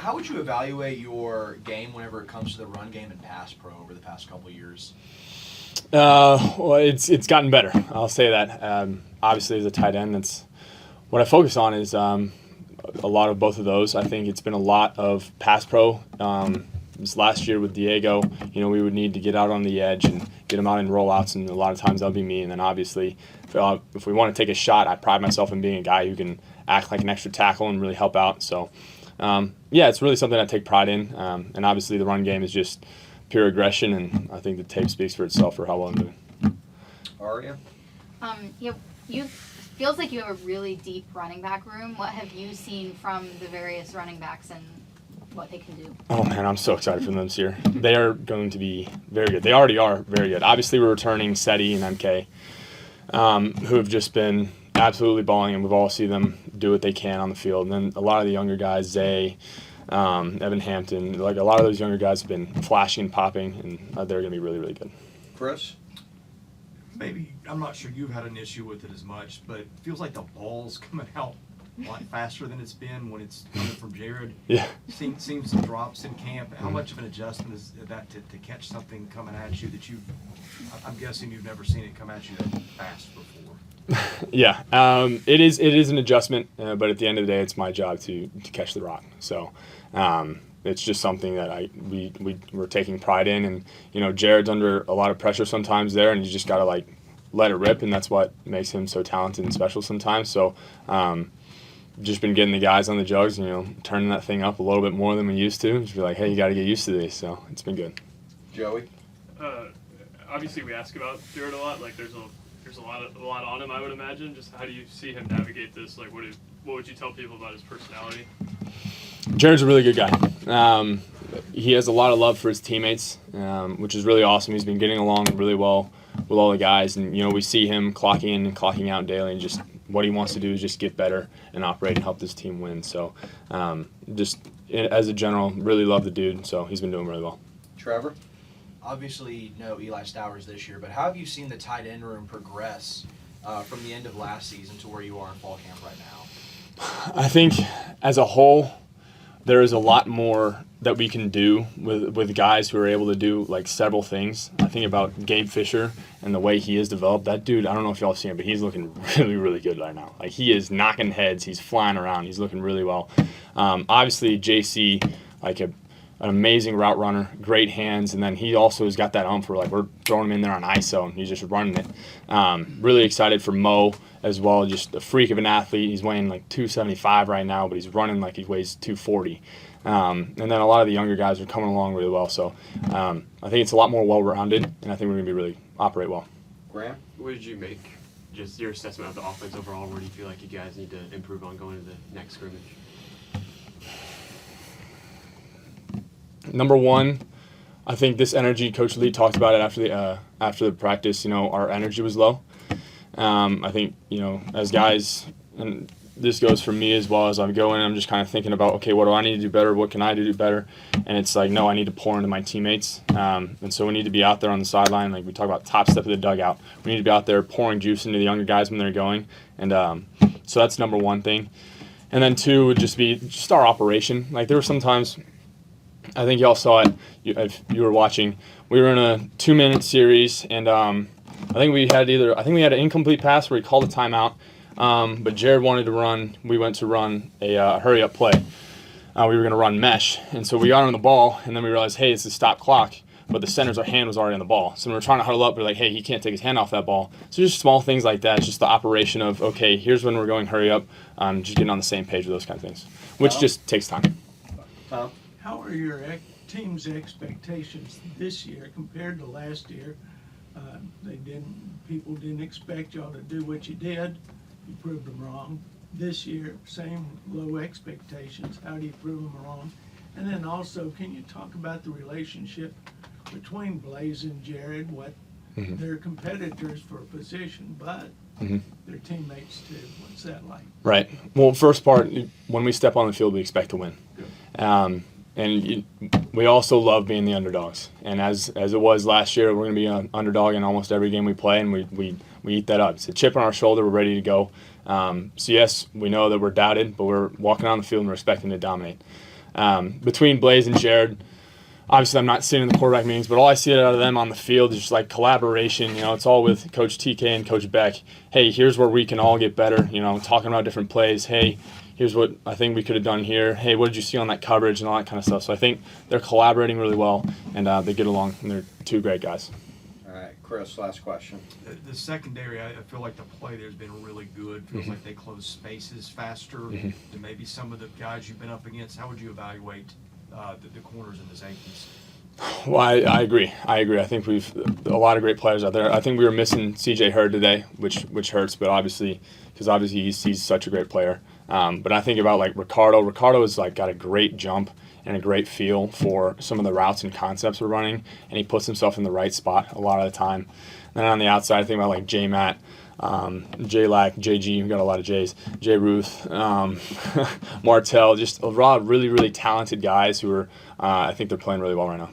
How would you evaluate your game whenever it comes to the run game and pass pro over the past couple of years? Well, it's gotten better. I'll say that. Obviously, as a tight end, that's what I focus on is a lot of both of those. I think it's been a lot of pass pro. This last year with Diego, we would need to get out on the edge and get him out in rollouts, and a lot of times that'll be me. And then obviously, if we want to take a shot, I pride myself in being a guy who can act like an extra tackle and really help out. So, it's really something I take pride in. And obviously, the run game is just pure aggression, and I think the tape speaks for itself for how well I'm doing. Aria? Feels like you have a really deep running back room. What have you seen from the various running backs and what they can do? Oh, man, I'm so excited for them this year. They are going to be very good. They already are very good. Obviously, we're returning Seti and MK, who have just been absolutely balling, and we've all seen them do what they can on the field. And then a lot of the younger guys, Zay, Evan Hampton, like a lot of those younger guys have been flashing and popping, and they're going to be really, really good. Chris? Maybe, I'm not sure you've had an issue with it as much, but it feels like the ball's coming out a lot faster than it's been when it's coming from Jared. Yeah. Seems some drops in camp. How much of an adjustment is that to catch something coming at you that I'm guessing you've never seen it come at you that fast before? Yeah, it is an adjustment, but at the end of the day, it's my job to catch the rock. So it's just something that we're taking pride in, and Jared's under a lot of pressure sometimes there, and you just gotta let it rip, and that's what makes him so talented and special sometimes. So just been getting the guys on the jugs, turning that thing up a little bit more than we used to. Just be like, hey, you got to get used to these. So it's been good. Joey? Obviously, we ask about Jared a lot. Like, there's a lot on him, I would imagine. Just how do you see him navigate this? Like, what would you tell people about his personality? Jared's a really good guy. He has a lot of love for his teammates, which is really awesome. He's been getting along really well with all the guys, and we see him clocking in and clocking out daily, and just what he wants to do is just get better and operate and help this team win. So just as a general, really love the dude, so he's been doing really well. Trevor? Obviously, no Eli Stowers this year, but how have you seen the tight end room progress from the end of last season to where you are in fall camp right now? I think as a whole, there is a lot more that we can do with guys who are able to do several things. I think about Gabe Fisher and the way he has developed. That dude, I don't know if y'all have seen him, but he's looking really, really good right now. He is knocking heads. He's flying around. He's looking really well. Obviously, JC, an amazing route runner, great hands, and then he also has got that for we're throwing him in there on ISO, and he's just running it. Really excited for Mo as well, just a freak of an athlete. He's weighing 275 right now, but he's running like he weighs 240. And then a lot of the younger guys are coming along really well. So I think it's a lot more well-rounded, and I think we're going to really operate well. Graham? What did you make, just your assessment of the offense overall? Where do you feel like you guys need to improve on going to the next scrimmage? Number one, I think this energy, Coach Lee talked about it after the practice, our energy was low. I think, as guys, and this goes for me as well, as I'm going, I'm just kind of thinking about, okay, what do I need to do better? What can I do better? And it's no, I need to pour into my teammates. And so we need to be out there on the sideline. Like we talk about top step of the dugout. We need to be out there pouring juice into the younger guys when they're going. And so that's number one thing. And then two would just be just our operation. There were some times, I think y'all saw it if you were watching, we were in a 2-minute series, and I think we had an incomplete pass where he called a timeout. But Jared wanted to run. We went to run a hurry-up play. We were going to run mesh. And so we got on the ball, and then we realized, hey, it's the stop clock. But the center's hand was already on the ball. So when we were trying to huddle up, we're like, hey, he can't take his hand off that ball. So just small things like that. It's just the operation of, okay, here's when we're going hurry up. Just getting on the same page with those kind of things, which just takes time. Tom? How are your team's expectations this year compared to last year? People didn't expect y'all to do what you did. You proved them wrong. This year, same low expectations. How do you prove them wrong? And then also, can you talk about the relationship between Blaze and Jared? They're competitors for a position, but they're teammates too. What's that like? Right. Well, first part, when we step on the field, we expect to win. And we also love being the underdogs. And as it was last year, we're going to be an underdog in almost every game we play, and we eat that up. It's a chip on our shoulder. We're ready to go. So, yes, we know that we're doubted, but we're walking on the field and we're expecting to dominate. between Blaze and Jared, obviously I'm not sitting in the quarterback meetings, but all I see out of them on the field is just like collaboration. You know, it's all with Coach TK and Coach Beck. Hey, here's where we can all get better. You know, talking about different plays. Hey, here's what I think we could have done here. Hey, what did you see on that coverage and all that kind of stuff. So I think they're collaborating really well, and they get along, and they're two great guys. All right, Chris, last question. The secondary, I feel like the play there's been really good. Feels like they close spaces faster than maybe some of the guys you've been up against. How would you evaluate the corners and the safeties? Well, I agree. I think we've a lot of great players out there. I think we were missing C.J. Hurd today, which hurts, but obviously he's such a great player. But I think about like Ricardo. Ricardo has like got a great jump and a great feel for some of the routes and concepts we're running, and he puts himself in the right spot a lot of the time. And then on the outside, I think about like J. Matt, J. Lack, JG, we've got a lot of J's, J. Ruth, Martell, just a lot of really, really talented guys who are, I think they're playing really well right now.